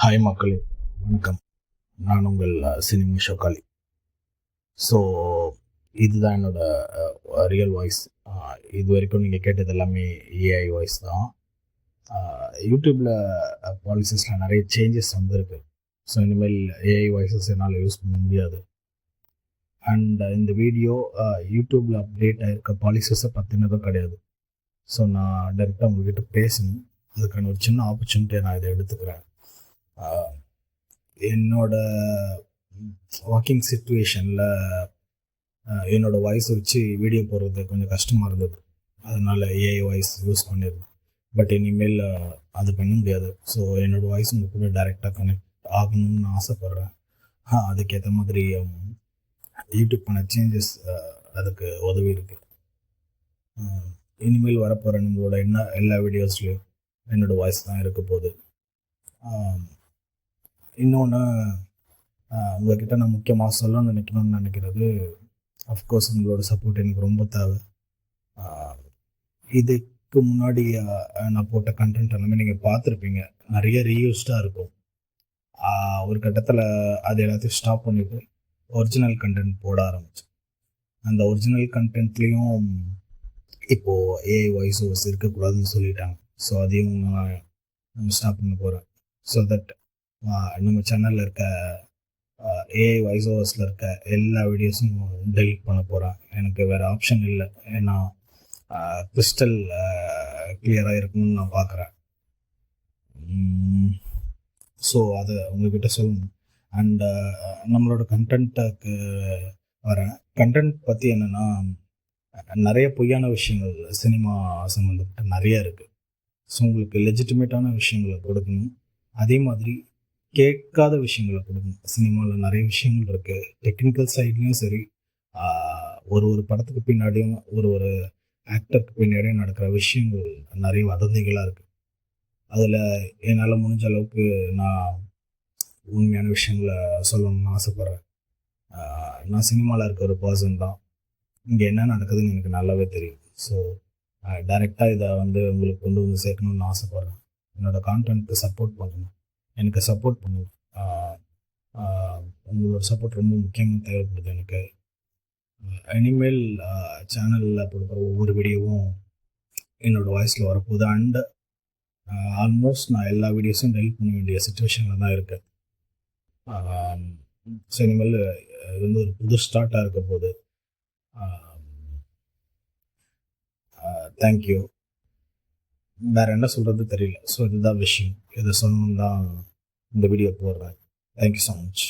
Hi மக்களே, வணக்கம். நான் உங்கள் சினிமா ஷோக்காலி. ஸோ இதுதான் என்னோட ரியல் வாய்ஸ். இது வரைக்கும் நீங்கள் கேட்டது எல்லாமே ஏஐ வாய்ஸ் தான். யூடியூப்பில் பாலிசிஸில் நிறைய சேஞ்சஸ் வந்திருக்கு. ஸோ இனிமேல் ஏஐ வாய்ஸஸ் என்னால் யூஸ் பண்ண முடியாது. அண்ட் இந்த வீடியோ யூடியூப்பில் அப்டேட் ஆகிருக்க பாலிசிஸை பற்றினதும் கிடையாது. ஸோ நான் டைரெக்டாக உங்கள்கிட்ட பேசணும். அதுக்கான ஒரு சின்ன ஆப்பர்ச்சுனிட்டியை நான் இதை எடுத்துக்கிறேன். என்னோட வாக்கிங் சிச்சுவேஷனில் என்னோடய வாய்ஸ் வச்சு வீடியோ போடுறது கொஞ்சம் கஷ்டமாக இருந்தது. அதனால் ஏஐ வாய்ஸ் யூஸ் பண்ணியிருந்தேன். பட் இனிமேல் அது பண்ண முடியாது. ஸோ என்னோடய வாய்ஸ் உங்கள் கூட டைரெக்டாக கனெக்ட் ஆகணும்னு நான் ஆசைப்பட்றேன். அதுக்கேற்ற மாதிரி யூடியூப் பண்ண சேஞ்சஸ் அதுக்கு உதவி இருக்குது. இனிமேல் வரப்போகிற நம்மளோட எல்லா வீடியோஸ்லேயும் என்னோடய வாய்ஸ் தான் இருக்க போகுது. இன்னொன்று உங்கள்கிட்ட நான் முக்கியமாக சொல்லணும்னு நினைக்கிறது, அஃப்கோர்ஸ் உங்களோட சப்போர்ட் எனக்கு ரொம்ப தேவை. இதுக்கு முன்னாடி நான் போட்ட கண்டென்ட் எல்லாமே நீங்கள் பார்த்துருப்பீங்க. நிறைய ரீயூஸ்டாக இருக்கும். ஒரு கட்டத்தில் அது எல்லாத்தையும் ஸ்டாப் பண்ணிவிட்டு ஒரிஜினல் கண்டென்ட் போட ஆரம்பித்தேன். அந்த ஒரிஜினல் கண்டென்ட்லேயும் இப்போது ஏஐ வாய்ஸ் ஓவர்ஸ் இருக்கக்கூடாதுன்னு சொல்லிட்டாங்க. ஸோ அதையும் நான் ஸ்டாப் பண்ண போகிறேன். ஸோ தட் நம்ம சேனலில் இருக்க ஏஐ வாய்ஸ் ஓவர்ஸில் இருக்க எல்லா வீடியோஸும் டெலிட் பண்ண போகிறேன். எனக்கு வேறு ஆப்ஷன் இல்லை. ஏன்னா கிறிஸ்டல் கிளியராக இருக்கணும்னு நான் பார்க்குறேன். ஸோ அதை உங்கள்கிட்ட சொல்லணும். அண்டு நம்மளோட கண்டென்ட்டுக்கு வரேன். கண்டென்ட் பற்றி என்னென்னா, நிறைய பொய்யான விஷயங்கள் சினிமா சம்மந்தப்பட்ட நிறைய இருக்குது. ஸோ உங்களுக்கு லெஜிட்டிமேட்டான விஷயங்களை கொடுக்கணும். அதே மாதிரி கேட்காத விஷயங்களை கொடுக்கணும். சினிமாவில் நிறைய விஷயங்கள் இருக்குது. டெக்னிக்கல் சைட்லேயும் சரி, ஒரு படத்துக்கு பின்னாடியும் ஒரு ஆக்டருக்கு பின்னாடியும் நடக்கிற விஷயங்கள் நிறைய வதந்திகளாக இருக்குது. அதில் என்னால் முடிஞ்ச அளவுக்கு நான் உண்மையான விஷயங்களை சொல்லணும்னு ஆசைப்பட்றேன். நான் சினிமாவில் இருக்க ஒரு பர்சன் தான். இங்கே என்ன நடக்குதுன்னு எனக்கு நல்லாவே தெரியும். ஸோ டைரெக்டாக இதை உங்களுக்கு கொண்டு வந்து சேர்க்கணும்னு ஆசைப்பட்றேன். என்னோடய கான்டென்ட்டுக்கு சப்போர்ட் பண்ணணும். எனக்கு சப்போர்ட் பண்ணுங்க. உங்களோட சப்போர்ட் ரொம்ப முக்கியமாக தேவைப்படுது எனக்கு. இனிமேல் சேனலில் கொடுக்குற ஒவ்வொரு வீடியோவும் என்னோடய வாய்ஸில் வரப்போகுது. அண்டு ஆல்மோஸ்ட் நான் எல்லா வீடியோஸும் டெலிட் பண்ண வேண்டிய சுச்சுவேஷனில் தான் இருக்கேன். ஸோ இனிமேல் இது ஒரு புது ஸ்டார்ட்டாக இருக்க போகுது. தேங்க்யூ. வேறு என்ன சொல்கிறது தெரியல. ஸோ இதுதான் விஷயம். இதை சொல்லணுன்னு தான் இந்த வீடியோ போடுறேன். Thank you so much.